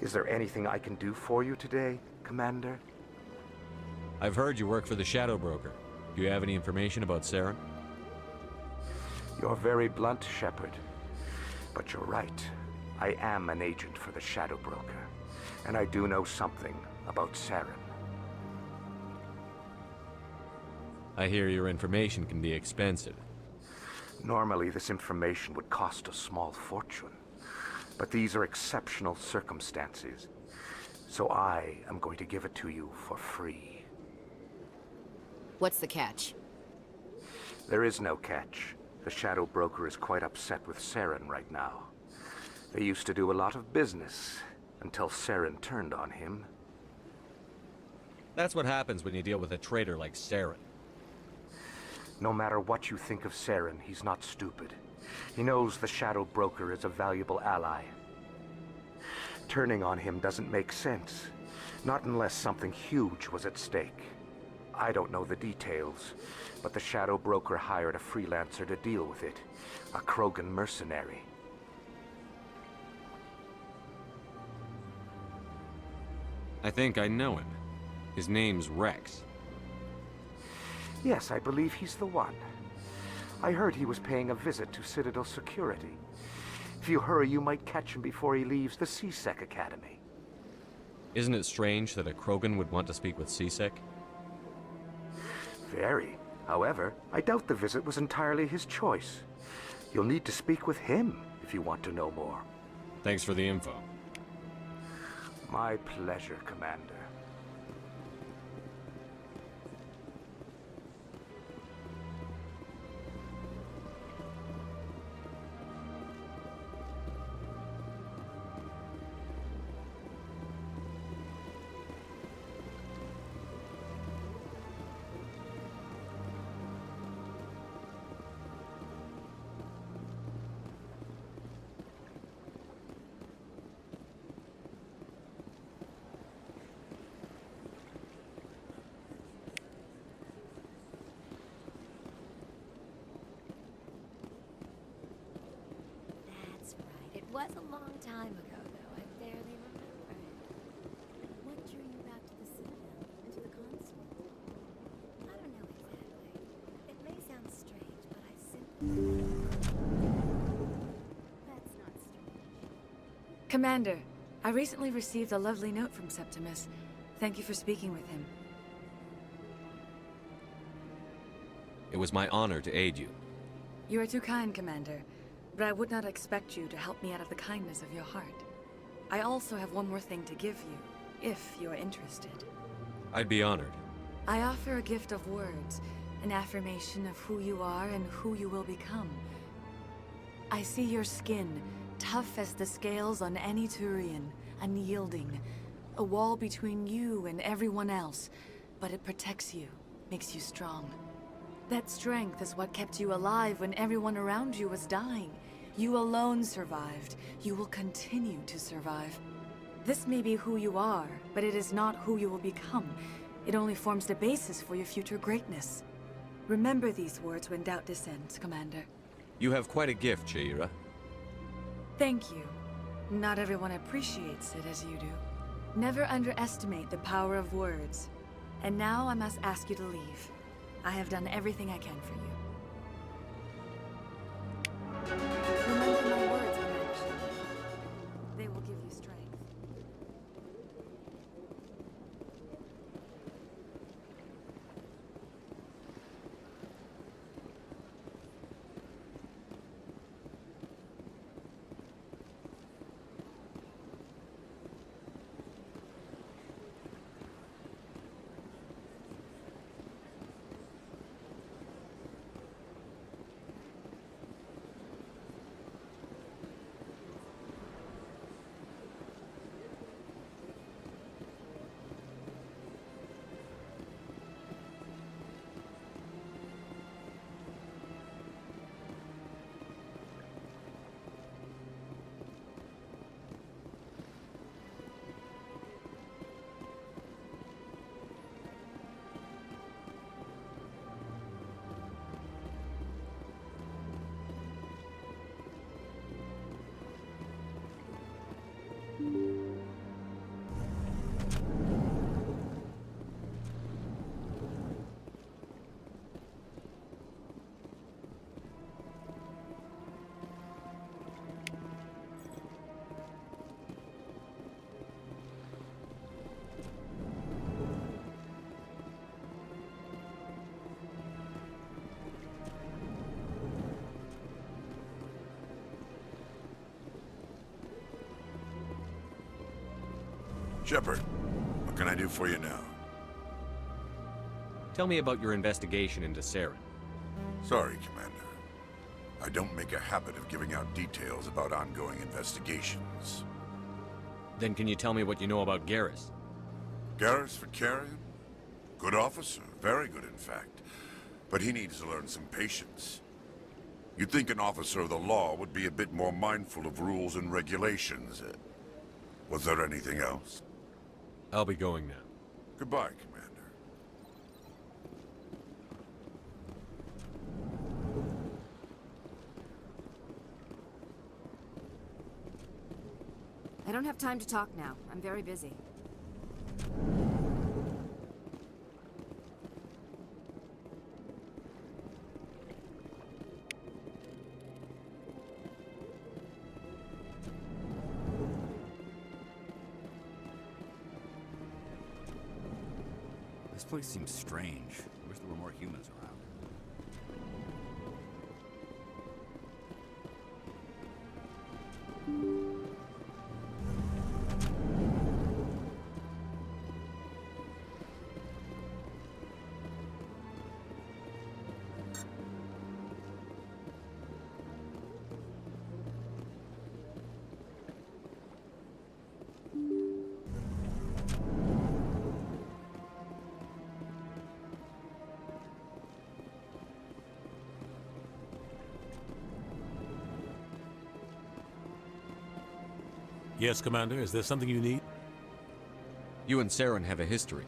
Is there anything I can do for you today, Commander? I've heard you work for the Shadow Broker. Do you have any information about Saren? You're very blunt, Shepard. But you're right. I am an agent for the Shadow Broker. And I do know something about Saren. I hear your information can be expensive. Normally, this information would cost a small fortune. But these are exceptional circumstances. So I am going to give it to you for free. What's the catch? There is no catch. The Shadow Broker is quite upset with Saren right now. They used to do a lot of business, until Saren turned on him. That's what happens when you deal with a traitor like Saren. No matter what you think of Saren, he's not stupid. He knows the Shadow Broker is a valuable ally. Turning on him doesn't make sense. Not unless something huge was at stake. I don't know the details, but the Shadow Broker hired a freelancer to deal with it. A Krogan mercenary. I think I know him. His name's Rex. Yes, I believe he's the one. I heard he was paying a visit to Citadel Security. If you hurry, you might catch him before he leaves the C-Sec Academy. Isn't it strange that a Krogan would want to speak with C-Sec? Very. However, I doubt the visit was entirely his choice. You'll need to speak with him if you want to know more. Thanks for the info. My pleasure, Commander. It was a long time ago, though. I barely remember it. What drew you back to the Citadel and to the Consulate? I don't know exactly. It may sound strange, but I simply... That's not strange. Commander, I recently received a lovely note from Septimus. Thank you for speaking with him. It was my honor to aid you. You are too kind, Commander. But I would not expect you to help me out of the kindness of your heart. I also have one more thing to give you, if you are interested. I'd be honored. I offer a gift of words, an affirmation of who you are and who you will become. I see your skin, tough as the scales on any Turian, unyielding, a wall between you and everyone else, but it protects you, makes you strong. That strength is what kept you alive when everyone around you was dying. You alone survived. You will continue to survive. This may be who you are, but it is not who you will become. It only forms the basis for your future greatness. Remember these words when doubt descends, Commander. You have quite a gift, Shaira. Thank you. Not everyone appreciates it as you do. Never underestimate the power of words. And now I must ask you to leave. I have done everything I can for you. Remember my words, Commander. They will give you strength. Shepard, what can I do for you now? Tell me about your investigation into Saren. Sorry, Commander. I don't make a habit of giving out details about ongoing investigations. Then can you tell me what you know about Garrus? Garrus Vakarian? Good officer, very good in fact. But he needs to learn some patience. You'd think an officer of the law would be a bit more mindful of rules and regulations. Was there anything else? I'll be going now. Goodbye, Commander. I don't have time to talk now. I'm very busy. This place seems strange. I wish there were more humans around. Yes, Commander. Is there something you need? You and Saren have a history.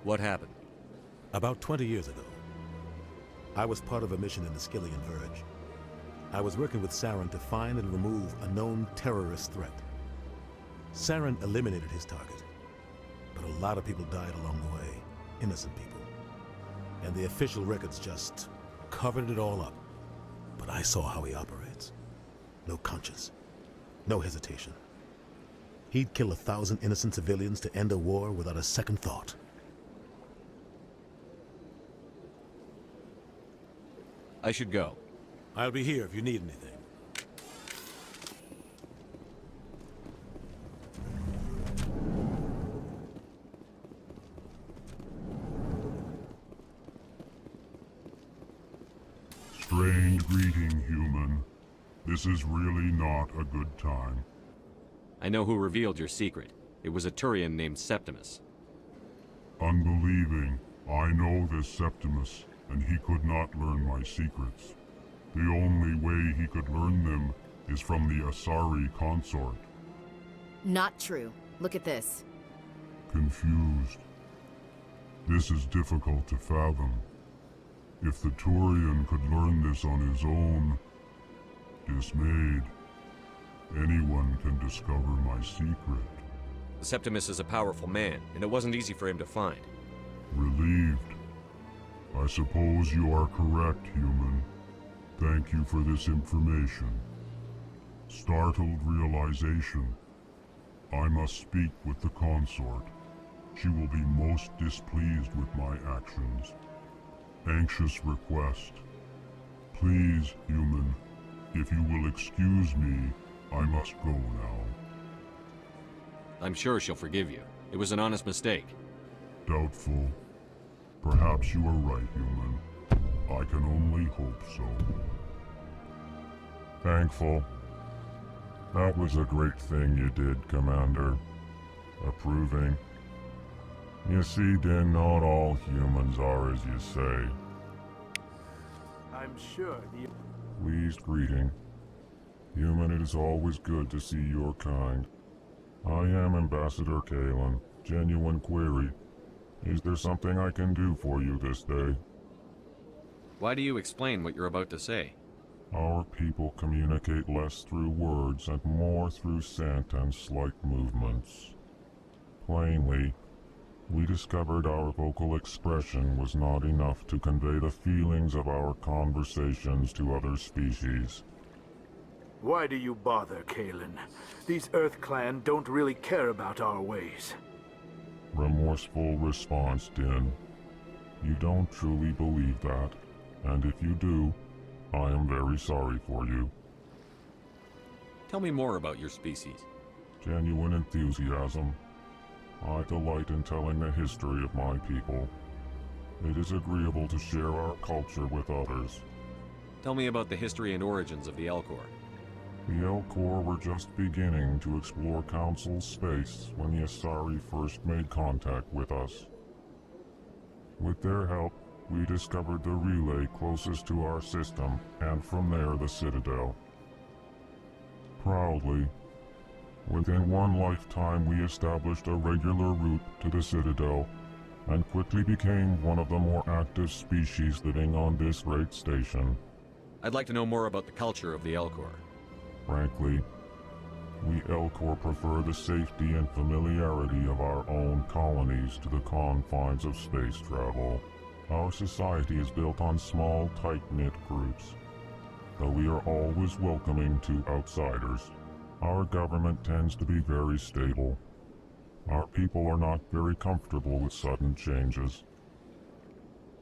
What happened? About 20 years ago, I was part of a mission in the Skillian Verge. I was working with Saren to find and remove a known terrorist threat. Saren eliminated his target, but a lot of people died along the way, innocent people. And the official records just covered it all up. But I saw how he operates. No conscience, no hesitation. He'd kill 1,000 innocent civilians to end a war without a second thought. I should go. I'll be here if you need anything. Strange greeting, human. This is really not a good time. I know who revealed your secret. It was a Turian named Septimus. Unbelieving, I know this Septimus, and he could not learn my secrets. The only way he could learn them is from the Asari consort. Not true. Look at this. Confused. This is difficult to fathom. If the Turian could learn this on his own, dismayed, anyone can discover my secret. Septimus is a powerful man, and it wasn't easy for him to find. Relieved. I suppose you are correct, human. Thank you for this information. Startled realization. I must speak with the consort. She will be most displeased with my actions. Anxious request. Please, human, if you will excuse me, I must go now. I'm sure she'll forgive you. It was an honest mistake. Doubtful. Perhaps you are right, human. I can only hope so. Thankful. That was a great thing you did, Commander. Approving. You see, Din, not all humans are as you say. I'm sure the... Pleased greeting. Human, it is always good to see your kind. I am Ambassador Kalen. Genuine query. Is there something I can do for you this day? Why do you explain what you're about to say? Our people communicate less through words and more through scent and slight movements. Plainly, we discovered our vocal expression was not enough to convey the feelings of our conversations to other species. Why do you bother, Kalen? These Earth Clan don't really care about our ways. Remorseful response, Din. You don't truly believe that, and if you do, I am very sorry for you. Tell me more about your species. Genuine enthusiasm. delight in telling the history of my people. It is agreeable to share our culture with others. Tell me about the history and origins of the Elcor. The Elcor were just beginning to explore Council space when the Asari first made contact with us. With their help, we discovered the relay closest to our system, and from there the Citadel. Proudly, within one lifetime we established a regular route to the Citadel, and quickly became one of the more active species living on this great station. I'd like to know more about the culture of the Elcor. Frankly, we Elcor prefer the safety and familiarity of our own colonies to the confines of space travel. Our society is built on small, tight-knit groups, though we are always welcoming to outsiders. Our government tends to be very stable. Our people are not very comfortable with sudden changes.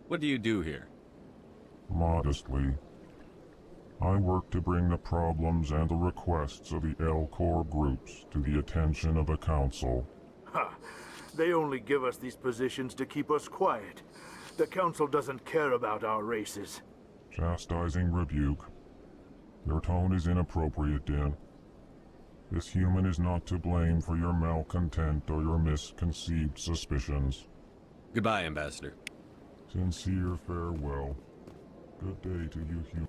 What do you do here? Modestly, I work to bring the problems and the requests of the Elcor groups to the attention of the Council. Ha! They only give us these positions to keep us quiet. The Council doesn't care about our races. Chastising rebuke. Your tone is inappropriate, Din. This human is not to blame for your malcontent or your misconceived suspicions. Goodbye, Ambassador. Sincere farewell. Good day to you, human.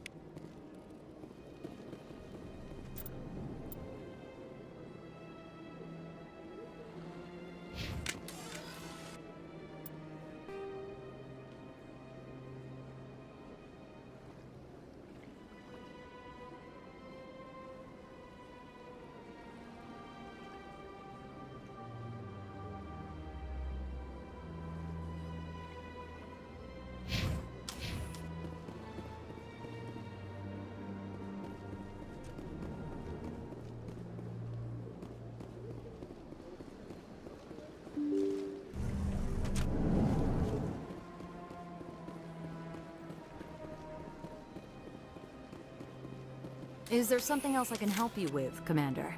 Is there something else I can help you with, Commander?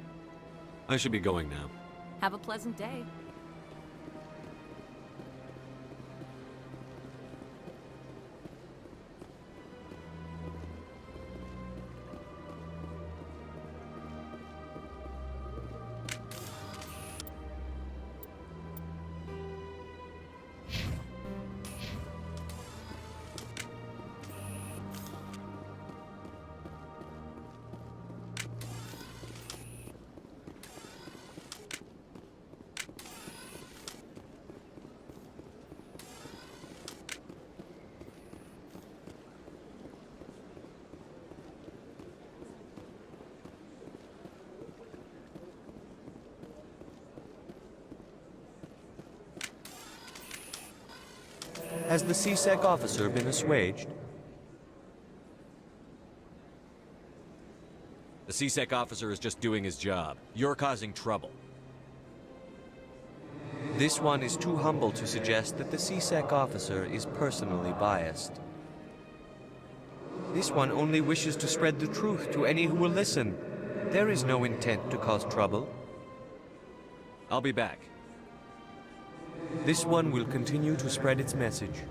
I should be going now. Have a pleasant day. Has the CSEC officer been assuaged? The CSEC officer is just doing his job. You're causing trouble. This one is too humble to suggest that the CSEC officer is personally biased. This one only wishes to spread the truth to any who will listen. There is no intent to cause trouble. I'll be back. This one will continue to spread its message.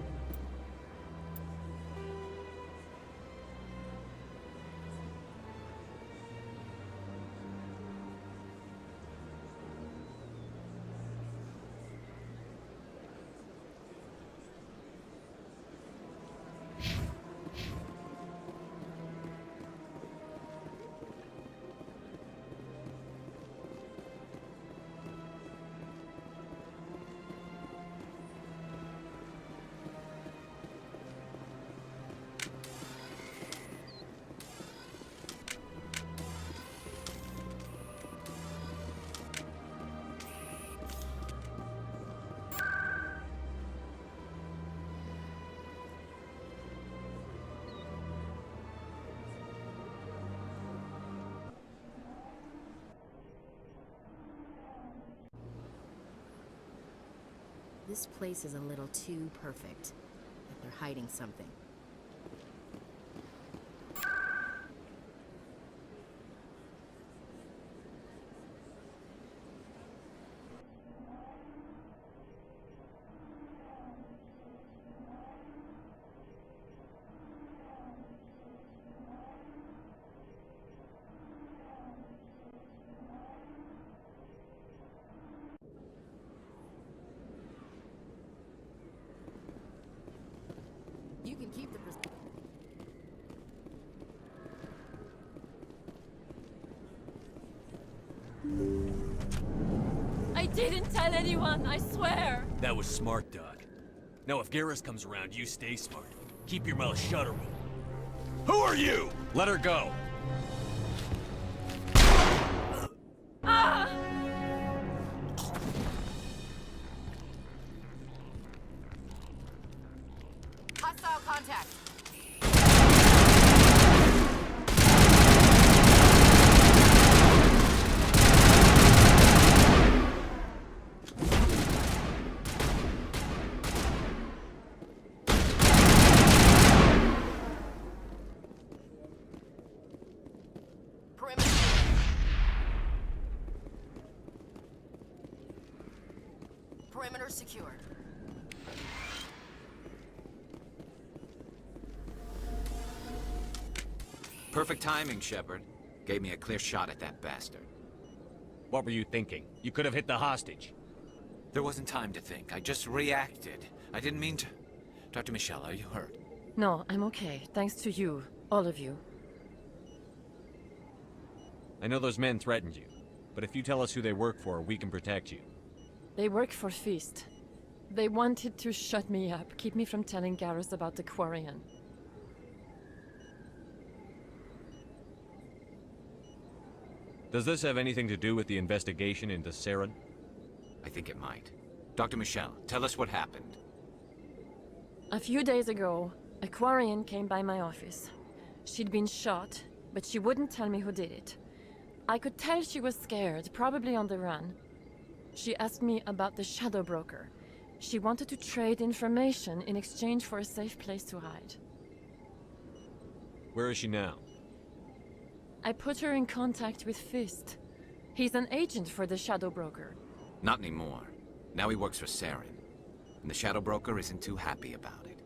This place is a little too perfect. Like they're hiding something. didn't tell anyone, I swear! That was smart, Doc. Now if Garrus comes around, you stay smart. Keep your mouth shut or we'll... Who are you? Let her go! Ah! Hostile contact. Perimeter secured. Perfect timing, Shepard. Gave me a clear shot at that bastard. What were you thinking? You could have hit the hostage. There wasn't time to think. I just reacted. I didn't mean to... Dr. Michelle, are you hurt? No, I'm okay. Thanks to you. All of you. I know those men threatened you, but if you tell us who they work for, we can protect you. They work for Feast. They wanted to shut me up, keep me from telling Garrus about the Quarian. Does this have anything to do with the investigation into Saren? I think it might. Dr. Michelle, tell us what happened. A few days ago, a Quarian came by my office. She'd been shot, but she wouldn't tell me who did it. I could tell she was scared, probably on the run. She asked me about the Shadow Broker. She wanted to trade information in exchange for a safe place to hide. Where is she now? I put her in contact with Fist. He's an agent for the Shadow Broker. Not anymore. Now he works for Saren. And the Shadow Broker isn't too happy about it.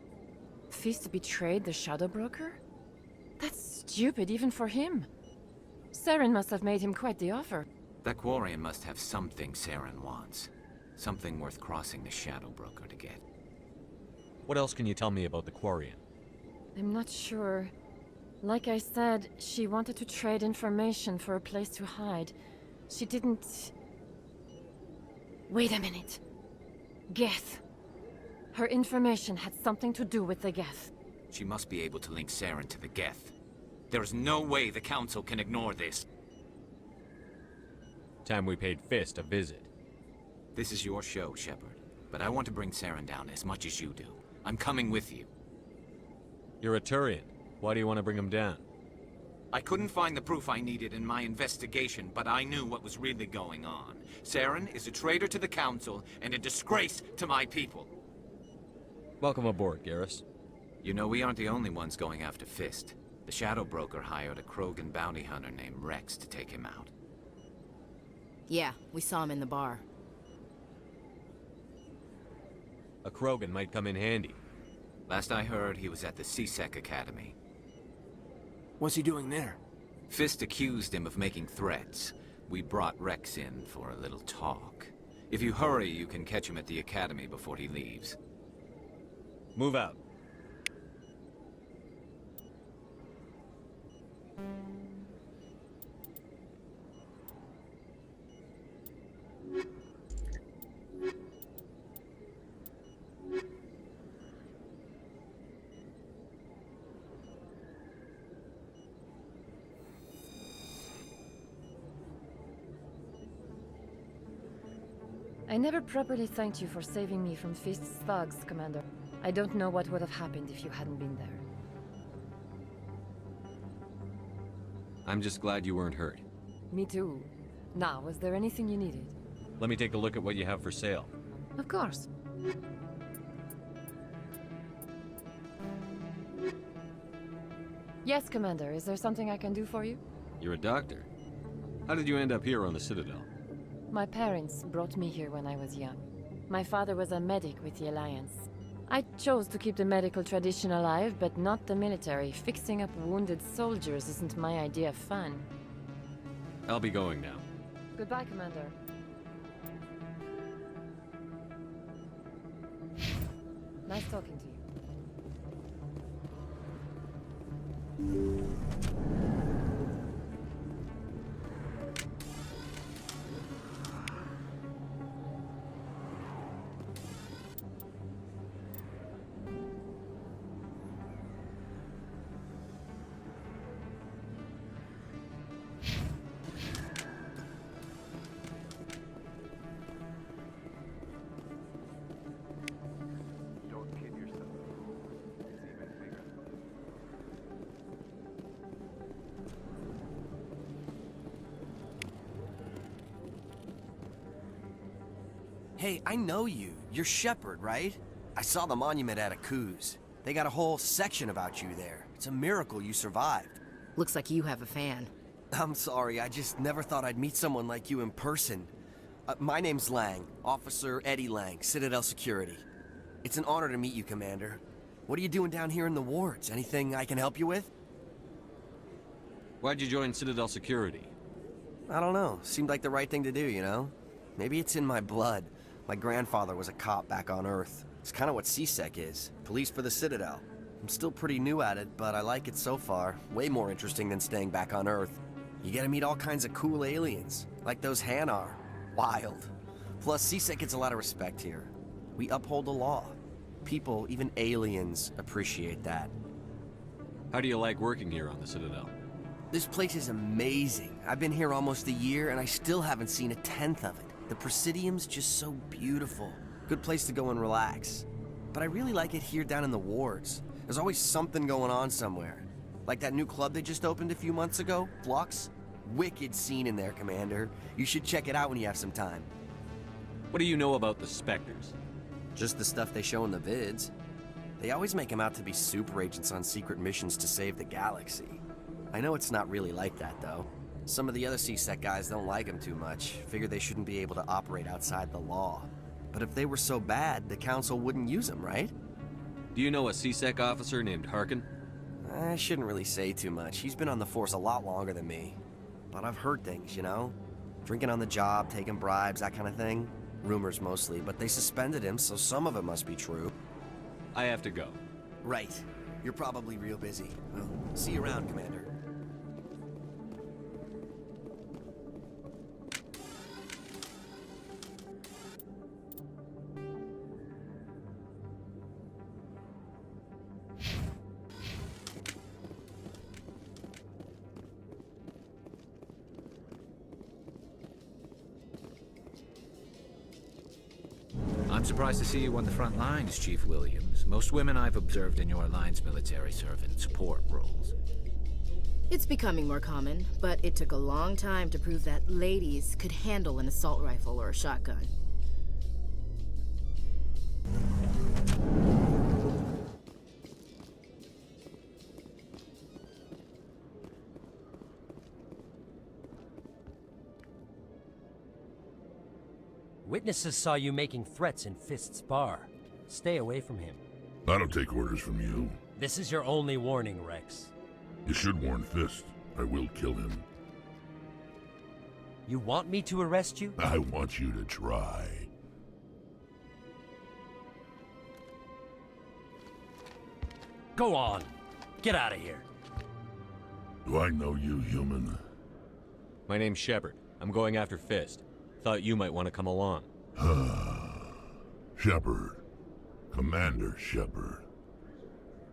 Fist betrayed the Shadow Broker? That's stupid even for him. Saren must have made him quite the offer. That Quarian must have something Saren wants. Something worth crossing the Shadow Broker to get. What else can you tell me about the Quarian? I'm not sure. Like I said, she wanted to trade information for a place to hide. She didn't... Wait a minute. Geth. Her information had something to do with the Geth. She must be able to link Saren to the Geth. There is no way the Council can ignore this. Time we paid Fist a visit. This is your show, Shepard. But I want to bring Saren down as much as you do. I'm coming with you. You're a Turian. Why do you want to bring him down? I couldn't find the proof I needed in my investigation, but I knew what was really going on. Saren is a traitor to the Council and a disgrace to my people. Welcome aboard, Garrus. You know, we aren't the only ones going after Fist. The Shadow Broker hired a Krogan bounty hunter named Rex to take him out. Yeah, we saw him in the bar. A Krogan might come in handy. Last I heard, he was at the C-Sec Academy. What's he doing there? Fist accused him of making threats. We brought Rex in for a little talk. If you hurry, you can catch him at the Academy before he leaves. Move out. I never properly thanked you for saving me from Fist's thugs, Commander. I don't know what would have happened if you hadn't been there. I'm just glad you weren't hurt. Me too. Now, was there anything you needed? Let me take a look at what you have for sale. Of course. Yes, Commander. Is there something I can do for you? You're a doctor. How did you end up here on the Citadel? My parents brought me here when I was young. My father was a medic with the Alliance. I chose to keep the medical tradition alive, but not the military. Fixing up wounded soldiers isn't my idea of fun. I'll be going now. Goodbye, Commander. Nice talking to you. Hey, I know you. You're Shepard, right? I saw the monument at Aku's. They got a whole section about you there. It's a miracle you survived. Looks like you have a fan. I'm sorry, I just never thought I'd meet someone like you in person. My name's Lang, Officer Eddie Lang, Citadel Security. It's an honor to meet you, Commander. What are you doing down here in the wards? Anything I can help you with? Why'd you join Citadel Security? I don't know. Seemed like the right thing to do, you know? Maybe it's in my blood. My grandfather was a cop back on Earth. It's kind of what CSEC is. Police for the Citadel. I'm still pretty new at it, but I like it so far. Way more interesting than staying back on Earth. You get to meet all kinds of cool aliens, like those Hanar. Wild. Plus, CSEC gets a lot of respect here. We uphold the law. People, even aliens, appreciate that. How do you like working here on the Citadel? This place is amazing. I've been here almost a year, and I still haven't seen a tenth of it. The Presidium's just so beautiful. Good place to go and relax. But I really like it here down in the wards. There's always something going on somewhere. Like that new club they just opened a few months ago, Flux. Wicked scene in there, Commander. You should check it out when you have some time. What do you know about the Spectres? Just the stuff they show in the vids. They always make them out to be super agents on secret missions to save the galaxy. I know it's not really like that, though. Some of the other CSEC guys don't like them too much. Figure they shouldn't be able to operate outside the law. But if they were so bad, the Council wouldn't use them, right? Do you know a CSEC officer named Harkin? I shouldn't really say too much. He's been on the force a lot longer than me. But I've heard things, you know? Drinking on the job, taking bribes, that kind of thing. Rumors mostly, but they suspended him, so some of it must be true. I have to go. Right. You're probably real busy. Well, see you around, Commander. I'm surprised to see you on the front lines, Chief Williams. Most women I've observed in your Alliance military serve in support roles. It's becoming more common, but it took a long time to prove that ladies could handle an assault rifle or a shotgun. Witnesses saw you making threats in Fist's bar. Stay away from him. I don't take orders from you. This is your only warning, Rex. You should warn Fist. I will kill him. You want me to arrest you? I want you to try. Go on. Get out of here. Do I know you, human? My name's Shepard. I'm going after Fist. Thought you might want to come along. Shepard. Commander Shepard.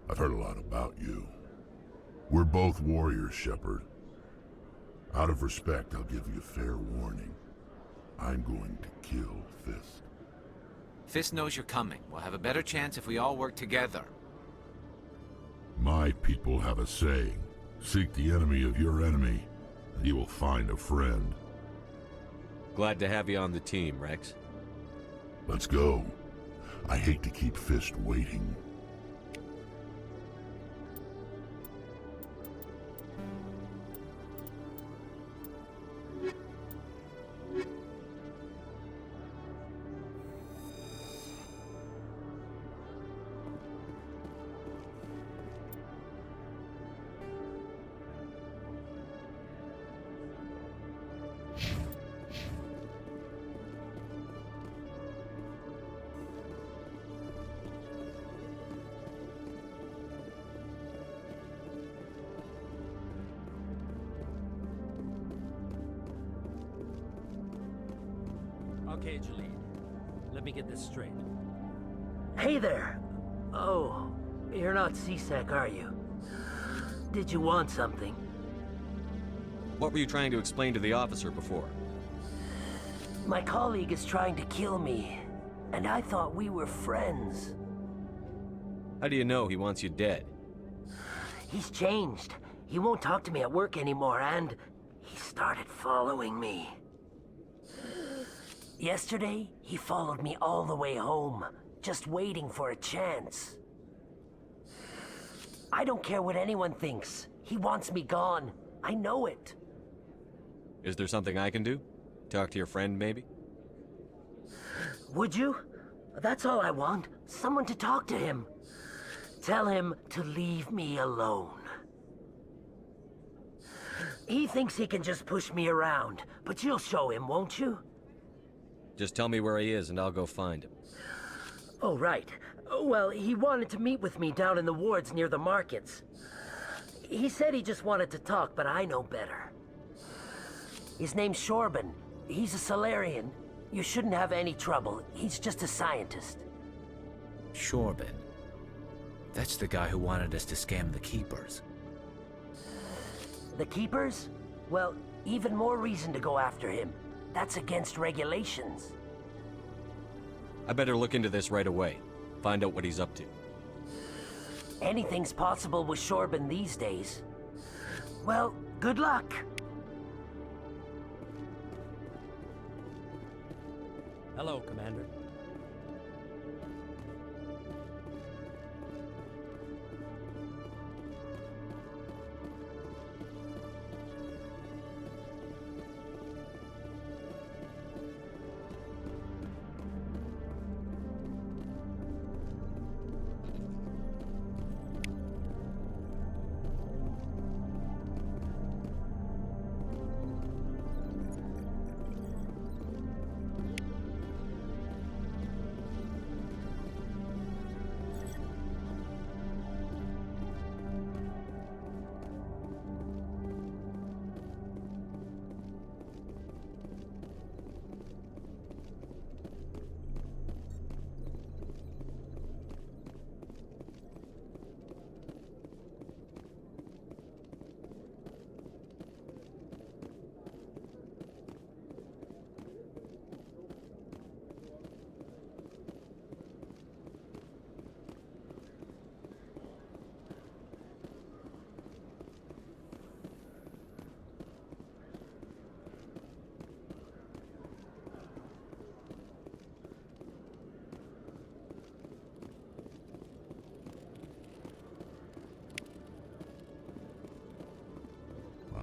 I've heard a lot about you. We're both warriors, Shepard. Out of respect, I'll give you a fair warning. I'm going to kill Fist. Fist knows you're coming. We'll have a better chance if we all work together. My people have a saying. Seek the enemy of your enemy, and you will find a friend. Glad to have you on the team, Rex. Let's go. I hate to keep Fist waiting. Okay, Jalid. Let me get this straight. Hey there! Oh, you're not CSEC, are you? Did you want something? What were you trying to explain to the officer before? My colleague is trying to kill me, and I thought we were friends. How do you know he wants you dead? He's changed. He won't talk to me at work anymore, and he started following me. Yesterday, he followed me all the way home, just waiting for a chance. I don't care what anyone thinks. He wants me gone. I know it. Is there something I can do? Talk to your friend, maybe? Would you? That's all I want. Someone to talk to him. Tell him to leave me alone. He thinks he can just push me around, but you'll show him, won't you? Just tell me where he is and I'll go find him. Oh, right. Well, he wanted to meet with me down in the wards near the markets. He said he just wanted to talk, but I know better. His name's Shorban. He's a Solarian. You shouldn't have any trouble. He's just a scientist. Shorban. That's the guy who wanted us to scam the Keepers. The Keepers? Well, even more reason to go after him. That's against regulations. I better look into this right away. Find out what he's up to. Anything's possible with Shorban these days. Well, good luck. Hello, Commander.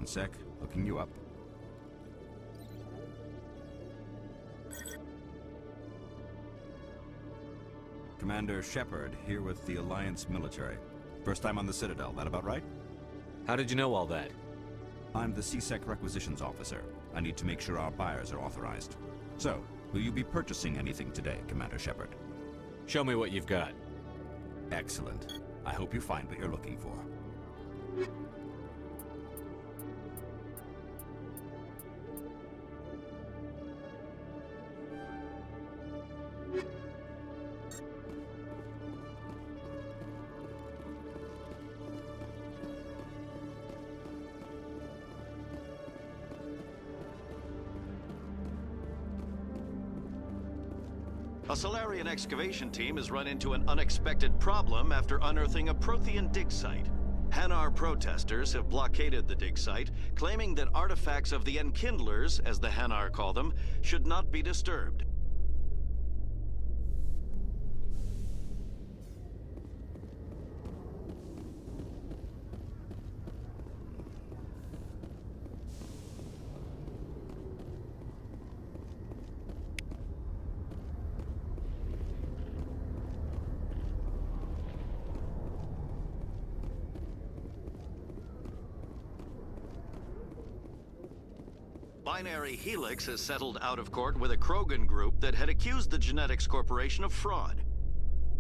One sec, looking you up. Commander Shepard, here with the Alliance military. First time on the Citadel, that about right? How did you know all that? I'm the CSEC requisitions officer. I need to make sure our buyers are authorized. So, will you be purchasing anything today, Commander Shepard? Show me what you've got. Excellent. I hope you find what you're looking for. A Solarian excavation team has run into an unexpected problem after unearthing a Prothean dig site. Hanar protesters have blockaded the dig site, claiming that artifacts of the Enkindlers, as the Hanar call them, should not be disturbed. Binary Helix has settled out of court with a Krogan group that had accused the Genetics Corporation of fraud.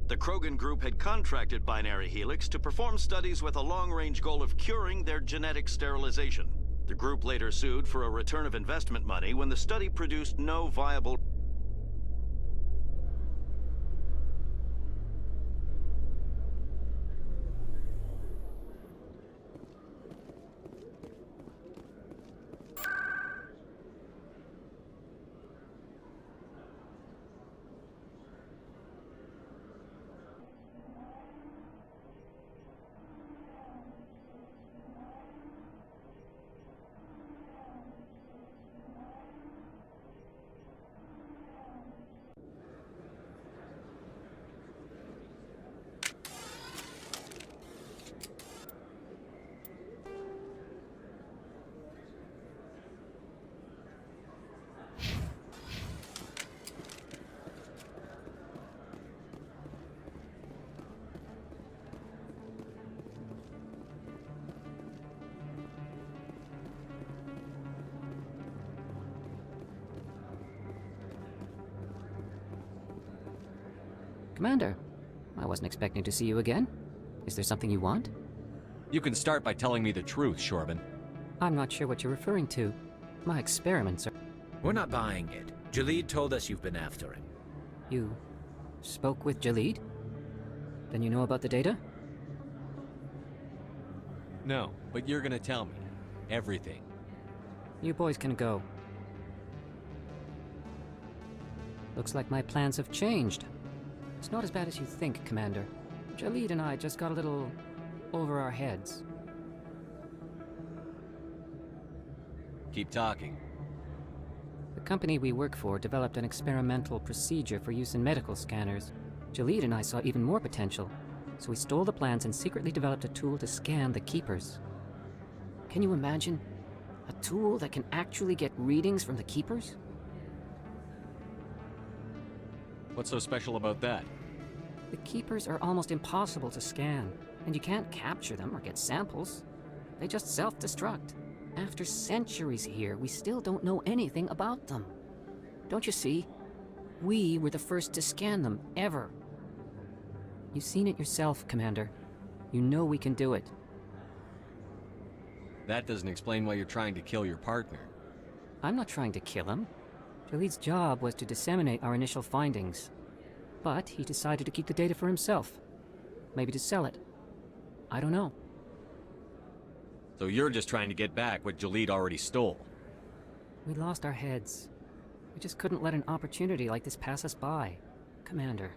The Krogan group had contracted Binary Helix to perform studies with a long-range goal of curing their genetic sterilization. The group later sued for a return of investment money when the study produced no viable... Commander, I wasn't expecting to see you again. Is there something you want? You can start by telling me the truth, Shorban. I'm not sure what you're referring to. My experiments are... We're not buying it. Jalid told us you've been after him. You spoke with Jalid? Then you know about the data? No, but you're gonna tell me. Everything. You boys can go. Looks like my plans have changed. It's not as bad as you think, Commander. Jalid and I just got a little over our heads. Keep talking. The company we work for developed an experimental procedure for use in medical scanners. Jalid and I saw even more potential, so we stole the plans and secretly developed a tool to scan the Keepers. Can you imagine? A tool that can actually get readings from the Keepers? What's so special about that? The Keepers are almost impossible to scan, and you can't capture them or get samples. They just self-destruct. After centuries here, we still don't know anything about them. Don't you see? We were the first to scan them, ever. You've seen it yourself, Commander. You know we can do it. That doesn't explain why you're trying to kill your partner. I'm not trying to kill him. Jalid's job was to disseminate our initial findings. But he decided to keep the data for himself. Maybe to sell it. I don't know. So you're just trying to get back what Jalid already stole. We lost our heads. We just couldn't let an opportunity like this pass us by. Commander,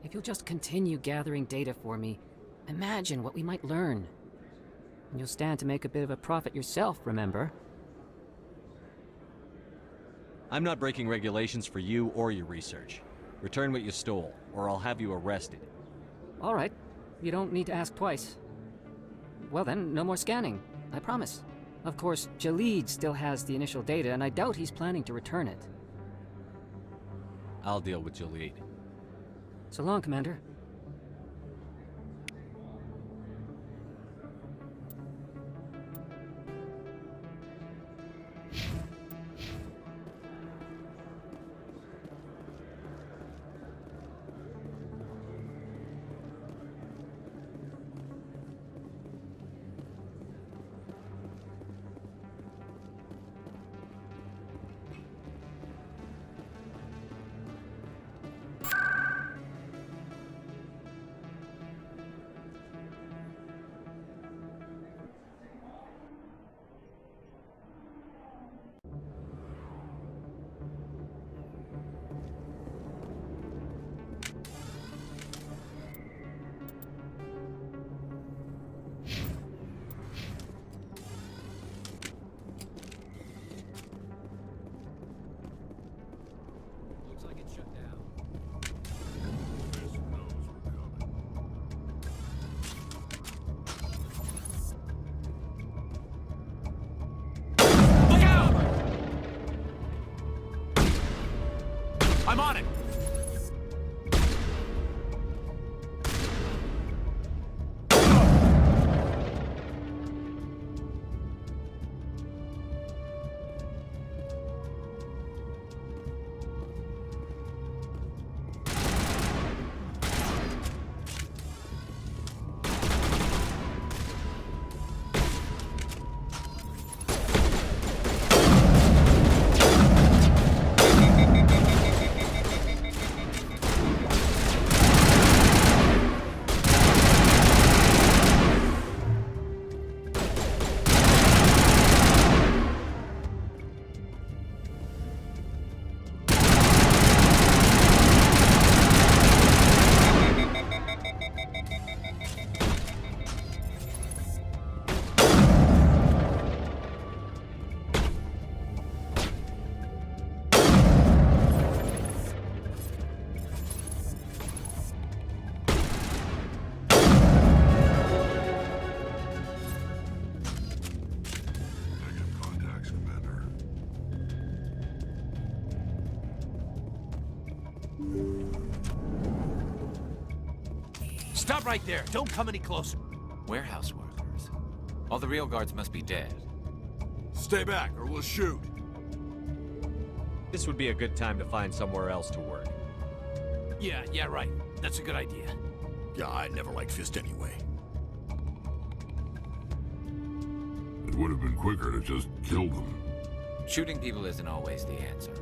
if you'll just continue gathering data for me, imagine what we might learn. And you'll stand to make a bit of a profit yourself, remember? I'm not breaking regulations for you or your research. Return what you stole, or I'll have you arrested. All right. You don't need to ask twice. Well then, no more scanning. I promise. Of course, Jalid still has the initial data, and I doubt he's planning to return it. I'll deal with Jalid. So long, Commander. I'm on it! Stop right there! Don't come any closer! Warehouse workers. All the real guards must be dead. Stay back, or we'll shoot. This would be a good time to find somewhere else to work. Yeah, right. That's a good idea. Yeah, I never liked Fist anyway. It would have been quicker to just kill them. Shooting people isn't always the answer.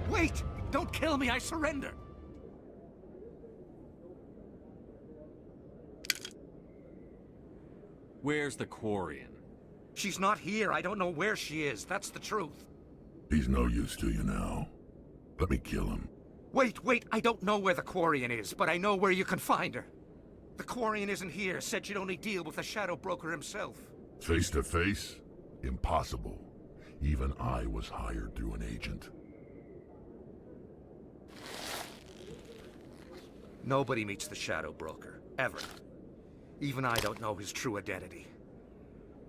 Wait! Don't kill me, I surrender! Where's the Quarian? She's not here. I don't know where she is. That's the truth. He's no use to you now. Let me kill him. Wait. I don't know where the Quarian is, but I know where you can find her. The Quarian isn't here. Said she'd only deal with the Shadow Broker himself. Face to face? Impossible. Even I was hired through an agent. Nobody meets the Shadow Broker. Ever. Even I don't know his true identity.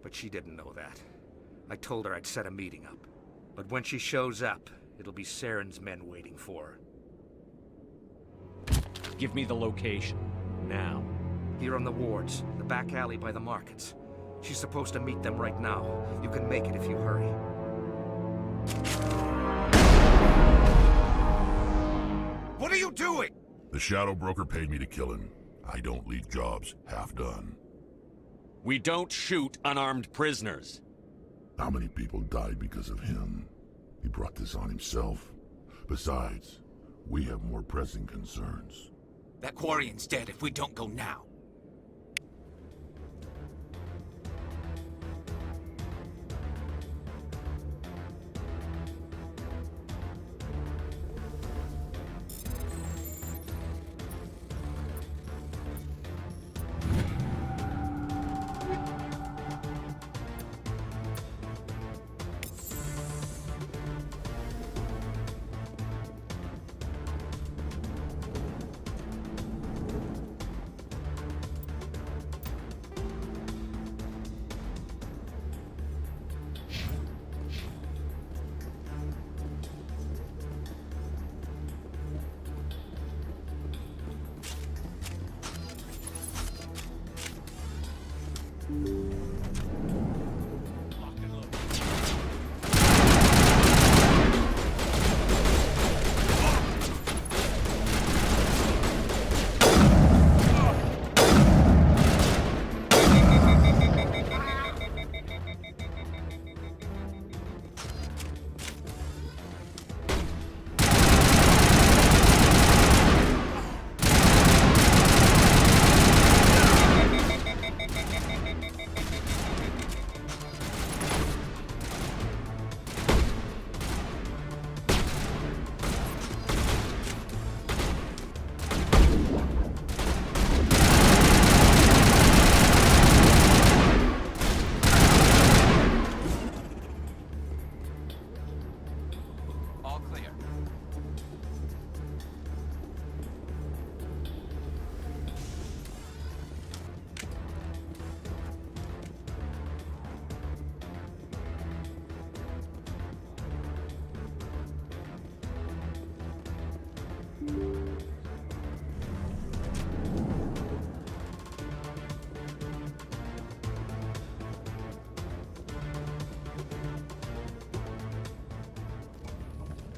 But she didn't know that. I told her I'd set a meeting up. But when she shows up, it'll be Saren's men waiting for her. Give me the location. Now. Here on the wards, the back alley by the markets. She's supposed to meet them right now. You can make it if you hurry. What are you doing? The Shadow Broker paid me to kill him. I don't leave jobs half done. We don't shoot unarmed prisoners. How many people died because of him? He brought this on himself. Besides, we have more pressing concerns. That Quarian's dead if we don't go now.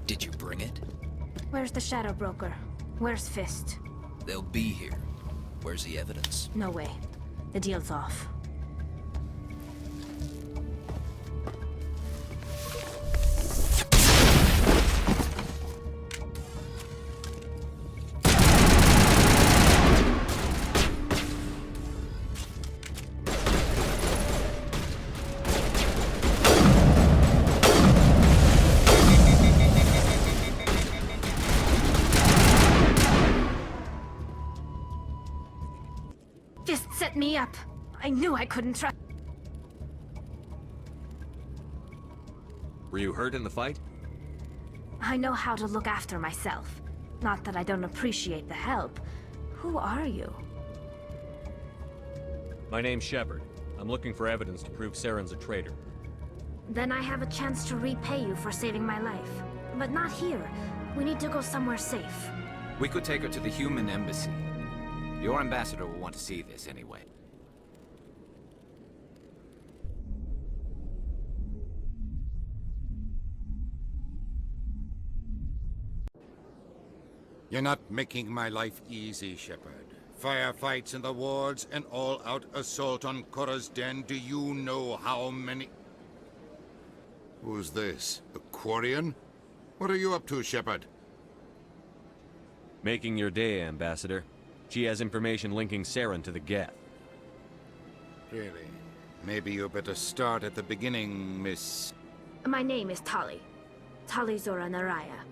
Did you bring it? Where's the Shadow Broker? Where's Fist? They'll be here. Where's the evidence? No way. The deal's off. Fist set me up. I knew I couldn't trust. Were you hurt in the fight? I know how to look after myself. Not that I don't appreciate the help. Who are you? My name's Shepard. I'm looking for evidence to prove Saren's a traitor. Then I have a chance to repay you for saving my life. But not here. We need to go somewhere safe. We could take her to the human embassy. Your ambassador will want to see this anyway. You're not making my life easy, Shepard. Firefights in the wards, an all-out assault on Korra's den. Do you know how many... Who's this? A Quarian? What are you up to, Shepard? Making your day, Ambassador. She has information linking Saren to the Geth. Really? Maybe you better start at the beginning, Miss... My name is Tali. Tali Zora Naraya.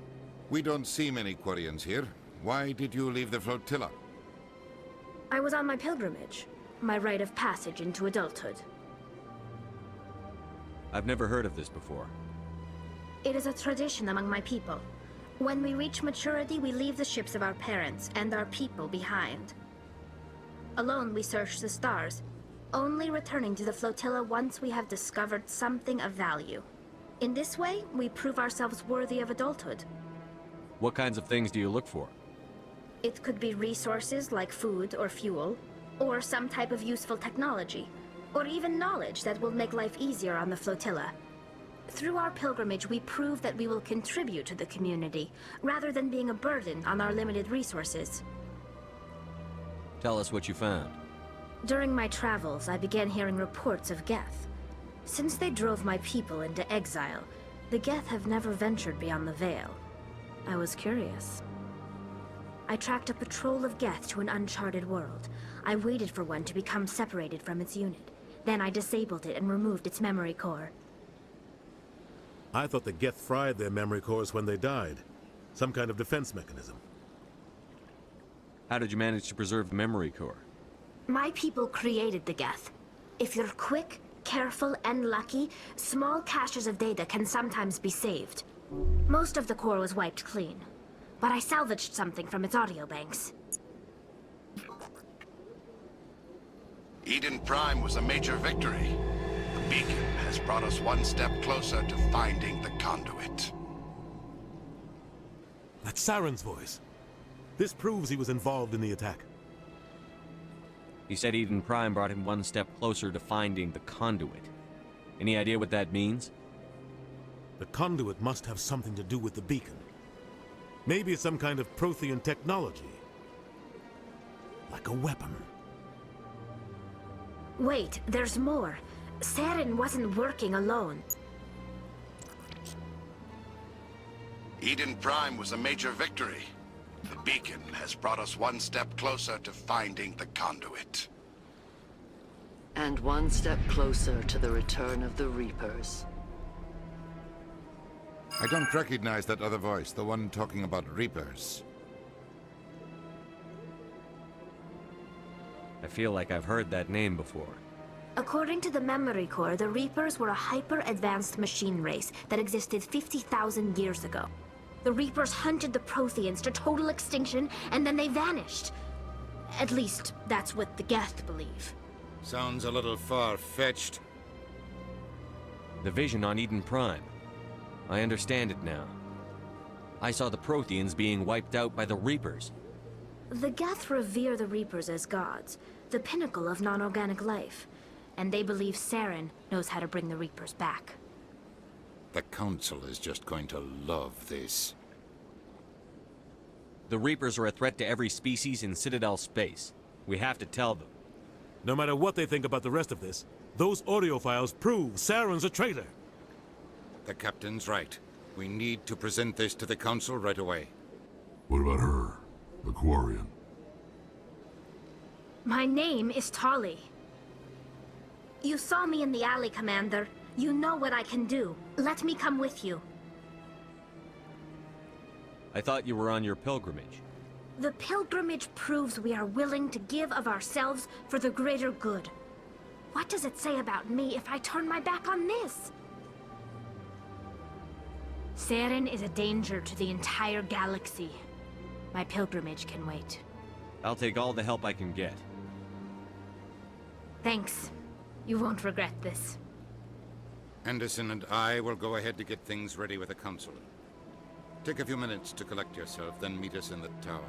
We don't see many Quarians here. Why did you leave the flotilla? I was on my pilgrimage. My rite of passage into adulthood. I've never heard of this before. It is a tradition among my people. When we reach maturity, we leave the ships of our parents and our people behind. Alone, we search the stars, only returning to the flotilla once we have discovered something of value. In this way, we prove ourselves worthy of adulthood. What kinds of things do you look for? It could be resources like food or fuel, or some type of useful technology, or even knowledge that will make life easier on the flotilla. Through our pilgrimage, we prove that we will contribute to the community, rather than being a burden on our limited resources. Tell us what you found. During my travels, I began hearing reports of Geth. Since they drove my people into exile, the Geth have never ventured beyond the Veil. I was curious. I tracked a patrol of Geth to an uncharted world. I waited for one to become separated from its unit. Then I disabled it and removed its memory core. I thought the Geth fried their memory cores when they died. Some kind of defense mechanism. How did you manage to preserve the memory core? My people created the Geth. If you're quick, careful, and lucky, small caches of data can sometimes be saved. Most of the core was wiped clean, but I salvaged something from its audio banks. Eden Prime was a major victory. The beacon has brought us one step closer to finding the conduit. That's Saren's voice. This proves he was involved in the attack. He said Eden Prime brought him one step closer to finding the conduit. Any idea what that means? The conduit must have something to do with the beacon. Maybe it's some kind of Prothean technology. Like a weapon. Wait, there's more. Saren wasn't working alone. Eden Prime was a major victory. The beacon has brought us one step closer to finding the conduit. And one step closer to the return of the Reapers. I don't recognize that other voice, the one talking about Reapers. I feel like I've heard that name before. According to the memory core, the Reapers were a hyper-advanced machine race that existed 50,000 years ago. The Reapers hunted the Protheans to total extinction, and then they vanished. At least, that's what the Geth believe. Sounds a little far-fetched. The vision on Eden Prime. I understand it now. I saw the Protheans being wiped out by the Reapers. The Geth revere the Reapers as gods, the pinnacle of non-organic life. And they believe Saren knows how to bring the Reapers back. The Council is just going to love this. The Reapers are a threat to every species in Citadel space. We have to tell them. No matter what they think about the rest of this, those audio files prove Saren's a traitor. The Captain's right. We need to present this to the Council right away. What about her? The Quarian? My name is Tali. You saw me in the alley, Commander. You know what I can do. Let me come with you. I thought you were on your pilgrimage. The pilgrimage proves we are willing to give of ourselves for the greater good. What does it say about me if I turn my back on this? Saren is a danger to the entire galaxy. My pilgrimage can wait. I'll take all the help I can get. Thanks. You won't regret this. Anderson and I will go ahead to get things ready with the Council. Take a few minutes to collect yourself, then meet us in the tower.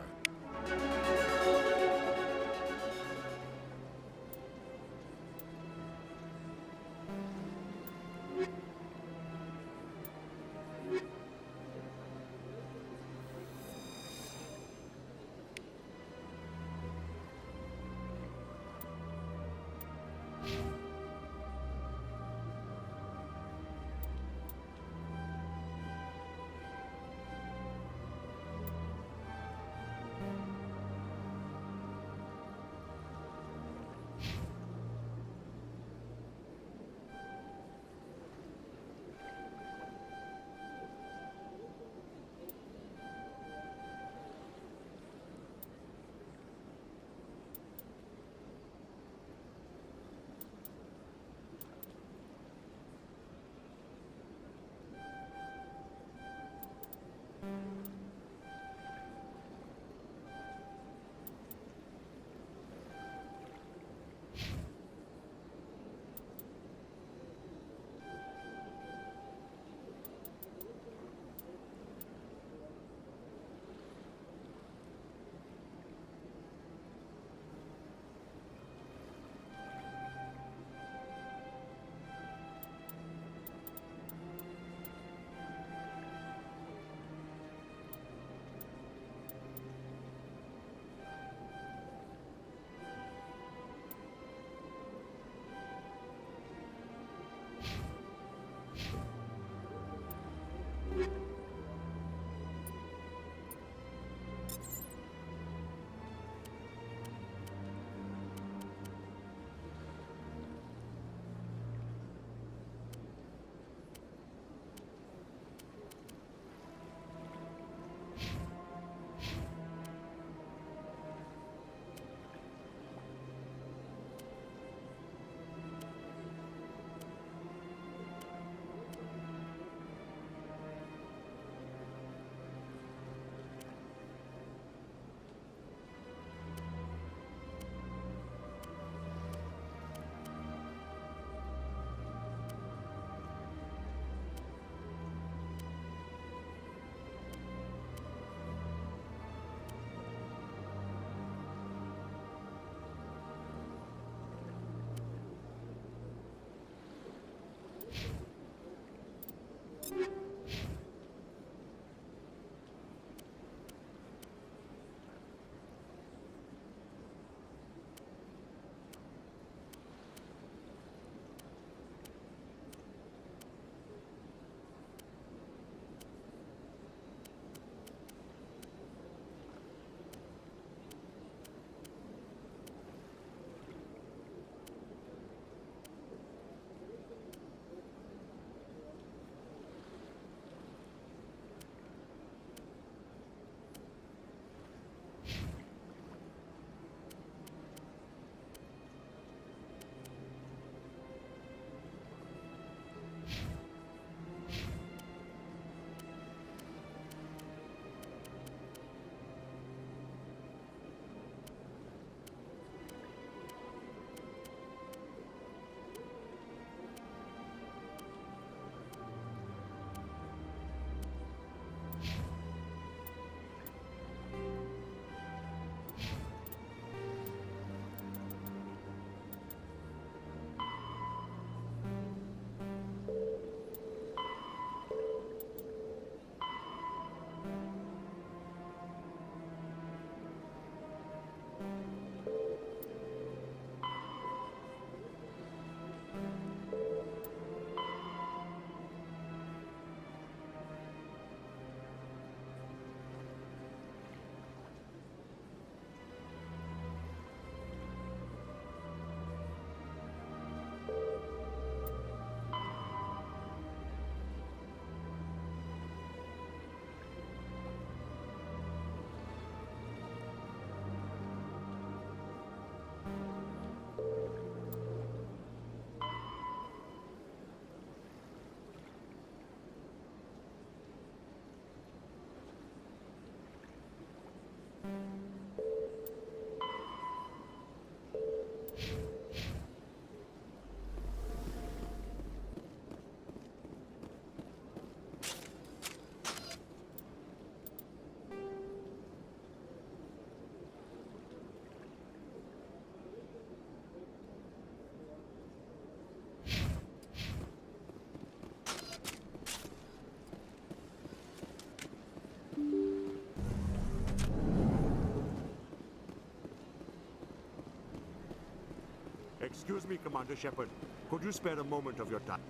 Excuse me, Commander Shepard. Could you spare a moment of your time?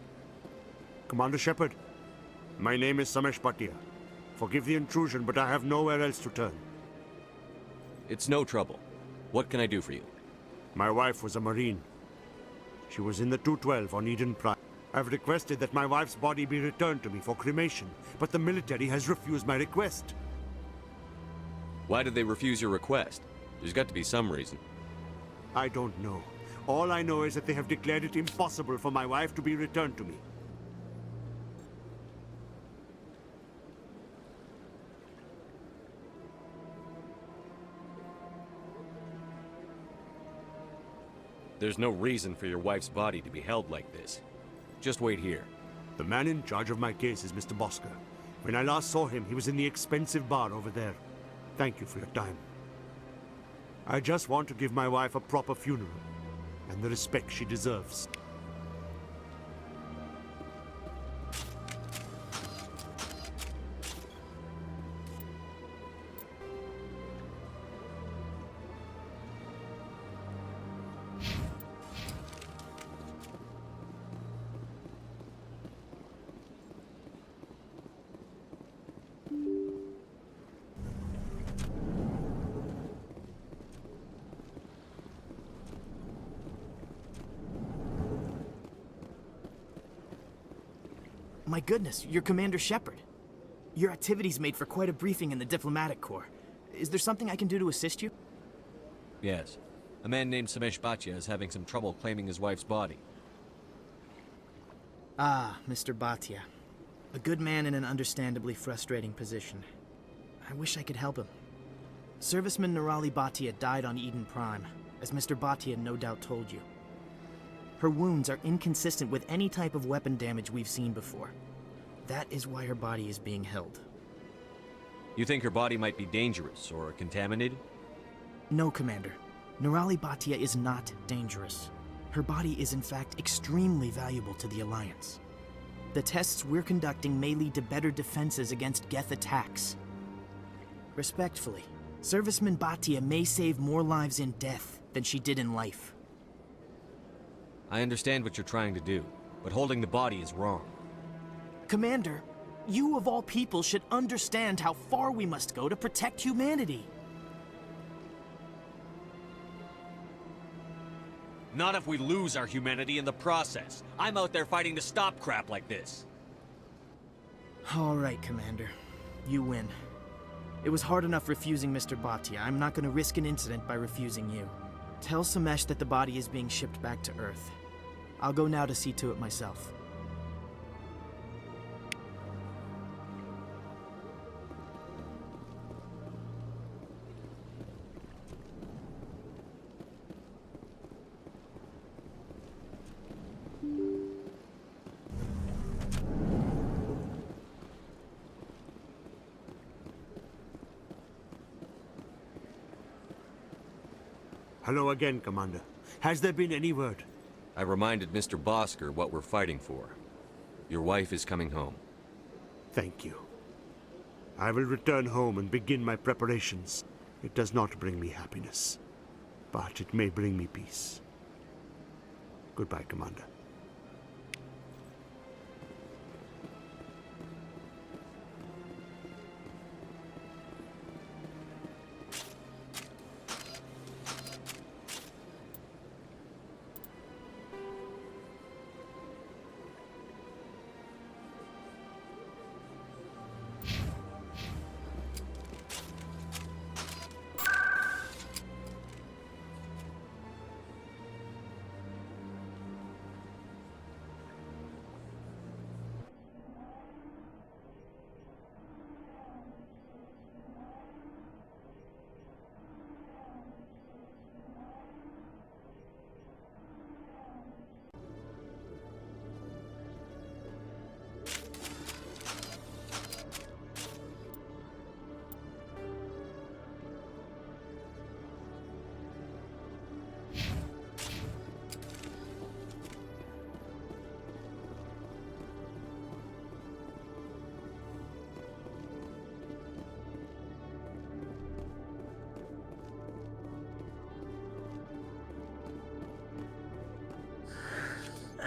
Commander Shepard, my name is Samesh Bhatia. Forgive the intrusion, but I have nowhere else to turn. It's no trouble. What can I do for you? My wife was a Marine. She was in the 212 on Eden Prime. I've requested that my wife's body be returned to me for cremation, but the military has refused my request. Why did they refuse your request? There's got to be some reason. I don't know. All I know is that they have declared it impossible for my wife to be returned to me. There's no reason for your wife's body to be held like this. Just wait here. The man in charge of my case is Mr. Bosker. When I last saw him, he was in the expensive bar over there. Thank you for your time. I just want to give my wife a proper funeral, and the respect she deserves. My goodness, you're Commander Shepard. Your activities made for quite a briefing in the Diplomatic Corps. Is there something I can do to assist you? Yes. A man named Samesh Bhatia is having some trouble claiming his wife's body. Ah, Mr. Bhatia. A good man in an understandably frustrating position. I wish I could help him. Serviceman Nirali Bhatia died on Eden Prime, as Mr. Bhatia no doubt told you. Her wounds are inconsistent with any type of weapon damage we've seen before. That is why her body is being held. You think her body might be dangerous or contaminated? No, Commander. Nirali Bhatia is not dangerous. Her body is in fact extremely valuable to the Alliance. The tests we're conducting may lead to better defenses against Geth attacks. Respectfully, Serviceman Bhatia may save more lives in death than she did in life. I understand what you're trying to do, but holding the body is wrong. Commander, you of all people should understand how far we must go to protect humanity. Not if we lose our humanity in the process. I'm out there fighting to stop crap like this. All right, Commander. You win. It was hard enough refusing Mr. Bhatia. I'm not going to risk an incident by refusing you. Tell Samesh that the body is being shipped back to Earth. I'll go now to see to it myself. Hello again, Commander. Has there been any word? I reminded Mr. Bosker what we're fighting for. Your wife is coming home. Thank you. I will return home and begin my preparations. It does not bring me happiness, but it may bring me peace. Goodbye, Commander.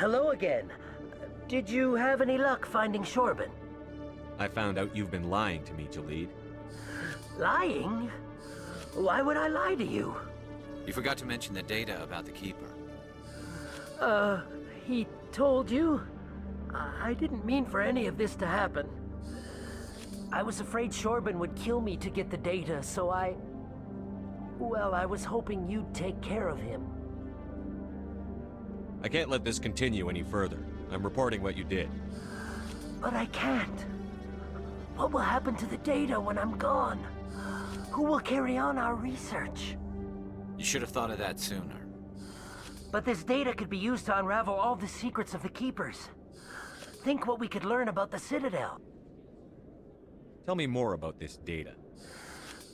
hello again. Did you have any luck finding Shorbin? I found out you've been lying to me, Jalid. Lying? Why would I lie to you? You forgot to mention the data about the Keeper. He told you? I didn't mean for any of this to happen. I was afraid Shorbin would kill me to get the data, so well, I was hoping you'd take care of him. I can't let this continue any further. I'm reporting what you did. But I can't. What will happen to the data when I'm gone? Who will carry on our research? You should have thought of that sooner. But this data could be used to unravel all the secrets of the Keepers. Think what we could learn about the Citadel. Tell me more about this data.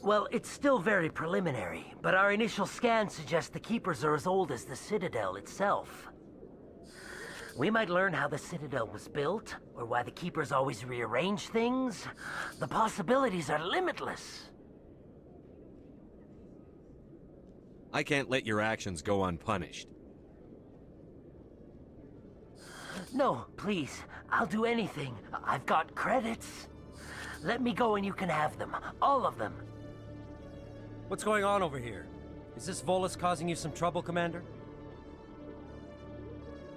Well, it's still very preliminary, but our initial scans suggest the Keepers are as old as the Citadel itself. We might learn how the Citadel was built, or why the Keepers always rearrange things. The possibilities are limitless. I can't let your actions go unpunished. No, please. I'll do anything. I've got credits. Let me go and you can have them. All of them. What's going on over here? Is this Volus causing you some trouble, Commander?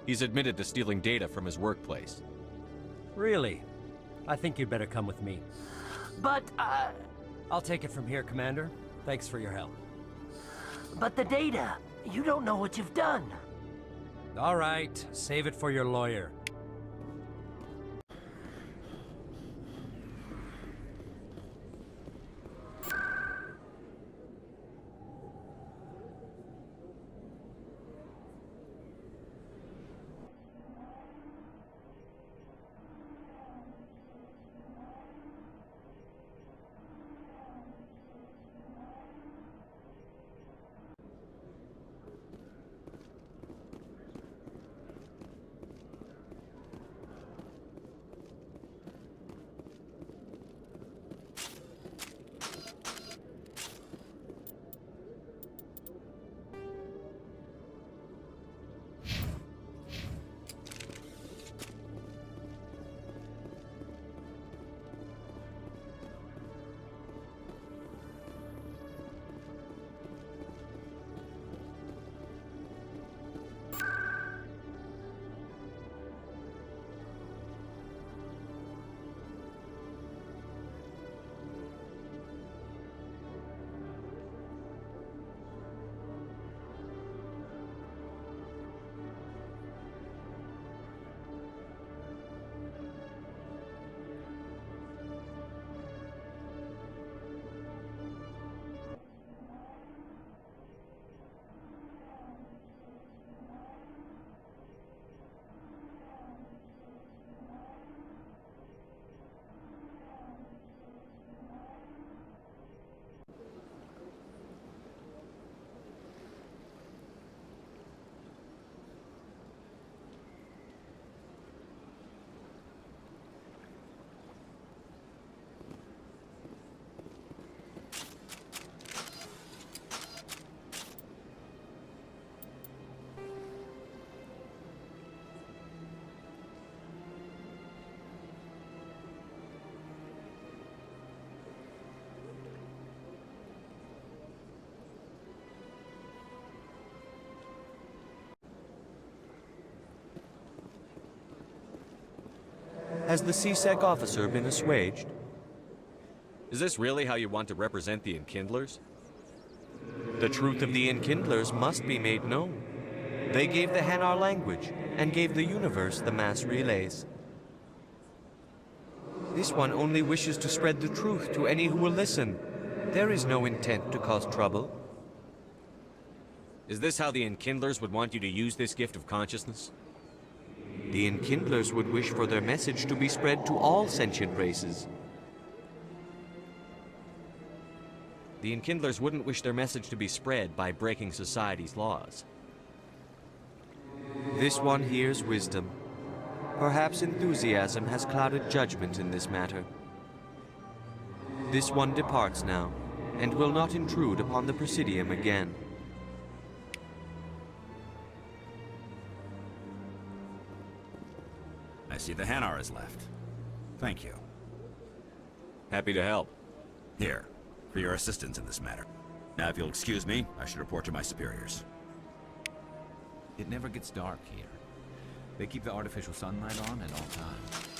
He's admitted to stealing data from his workplace. Really? I think you'd better come with me. But, I'll take it from here, Commander. Thanks for your help. But the data, you don't know what you've done. All right, save it for your lawyer. Has the C-Sec officer been assuaged? Is this really how you want to represent the Enkindlers? The truth of the Enkindlers must be made known. They gave the Hanar language, and gave the universe the mass relays. This one only wishes to spread the truth to any who will listen. There is no intent to cause trouble. Is this how the Enkindlers would want you to use this gift of consciousness? The Enkindlers would wish for their message to be spread to all sentient races. The Enkindlers wouldn't wish their message to be spread by breaking society's laws. This one hears wisdom. Perhaps enthusiasm has clouded judgment in this matter. This one departs now, and will not intrude upon the Presidium again. I see the Hanar is left. Thank you. Happy to help. Here, for your assistance in this matter. Now, if you'll excuse me, I should report to my superiors. It never gets dark here. They keep the artificial sunlight on at all times.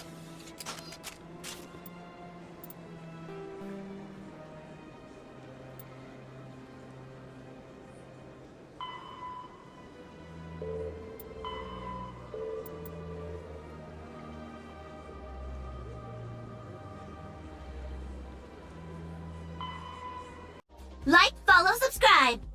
Like, follow, subscribe!